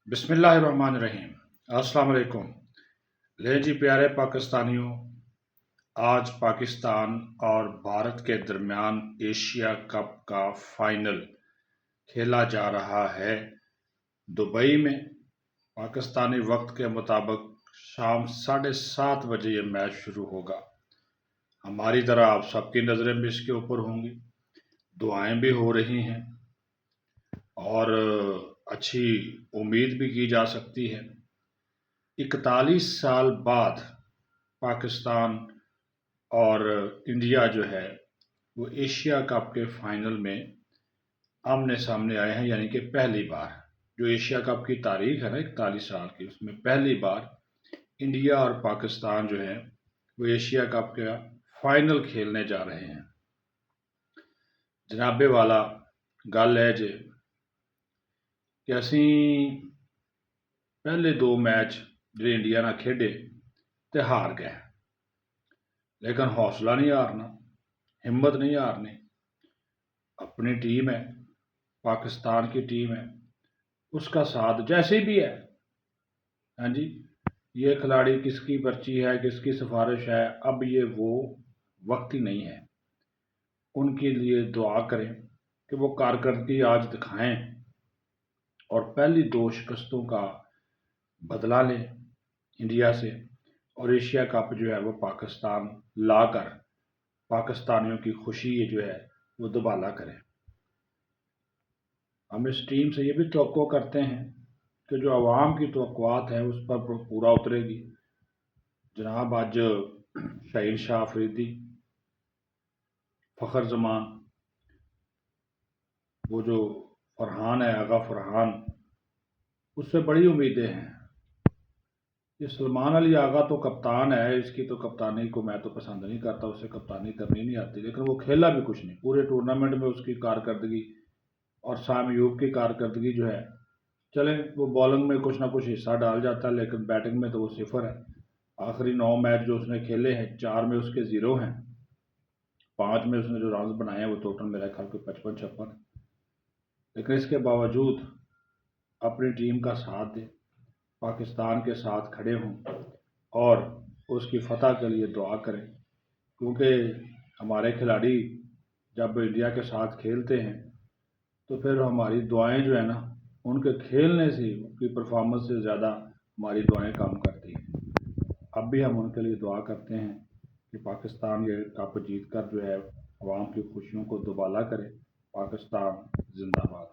बिस्मिल्लाहिर्रहमानिर्रहीम। अस्सलाम वालेकुम। ले जी प्यारे पाकिस्तानियों, आज पाकिस्तान और भारत के दरमियान एशिया कप का फाइनल खेला जा रहा है दुबई में। पाकिस्तानी वक्त के मुताबिक शाम 7:30 बजे ये मैच शुरू होगा। हमारी तरह आप सबकी नज़रें भी इसके ऊपर होंगी, दुआएं भी हो रही हैं और अच्छी उम्मीद भी की जा सकती है। 41 साल बाद पाकिस्तान और इंडिया जो है वो एशिया कप के फाइनल में आमने सामने आए हैं, यानी कि पहली बार जो एशिया कप की तारीख है ना 41 साल की, उसमें पहली बार इंडिया और पाकिस्तान जो है वो एशिया कप का फाइनल खेलने जा रहे हैं। जनाबे वाला गल है जे कि ਅਸੀਂ पहले 2 मैच जो इंडिया ना खेडे ते हार गए, लेकिन हौसला नहीं हारना, हिम्मत नहीं हारनी। अपनी टीम है, पाकिस्तान की टीम है, उसका साथ जैसे भी है। हाँ जी, ये खिलाड़ी किसकी पर्ची है, किसकी सिफारिश है, अब ये वो वक्त ही नहीं है। उनके लिए दुआ करें कि वो कारकर्दगी आज दिखाएं और पहली 2 शिकस्तों का बदला लें इंडिया से, और एशिया कप जो है वो पाकिस्तान लाकर पाकिस्तानियों की खुशी जो है वो दुबाला करें। हम इस टीम से ये भी तवक्को करते हैं कि जो आवाम की तवक्कुआत है उस पर पूरा उतरेगी। जनाब आज शाहीन शाह अफरीदी, फ़खर जमान, वो जो फरहान है, आगा फरहान, उससे बड़ी उम्मीदें हैं। ये सलमान अली आगा तो कप्तान है, इसकी तो कप्तानी को मैं तो पसंद नहीं करता, उससे कप्तानी करनी नहीं आती, लेकिन वो खेला भी कुछ नहीं पूरे टूर्नामेंट में। उसकी कारकर्दगी और साम अयूब की कारकर्दगी जो है, चले वो बॉलिंग में कुछ ना कुछ हिस्सा डाल जाता है, लेकिन बैटिंग में तो वो सिफर है। आखिरी 9 मैच जो उसने खेले हैं, 4 में उसके 0 हैं, 5 में उसने जो रन बनाए हैं वो टोटल मेरा ख्याल को 55-56। लेकिन इसके बावजूद अपनी टीम का साथ दे, पाकिस्तान के साथ खड़े हों और उसकी फतह के लिए दुआ करें, क्योंकि हमारे खिलाड़ी जब इंडिया के साथ खेलते हैं तो फिर हमारी दुआएं जो है ना, उनके खेलने से, उनकी परफॉर्मेंस से ज़्यादा हमारी दुआएं काम करती हैं। अब भी हम उनके लिए दुआ करते हैं कि पाकिस्तान ये कप जीत कर जो है अवाम की खुशियों को दुबाला करे। पाकिस्तान जिंदाबाद।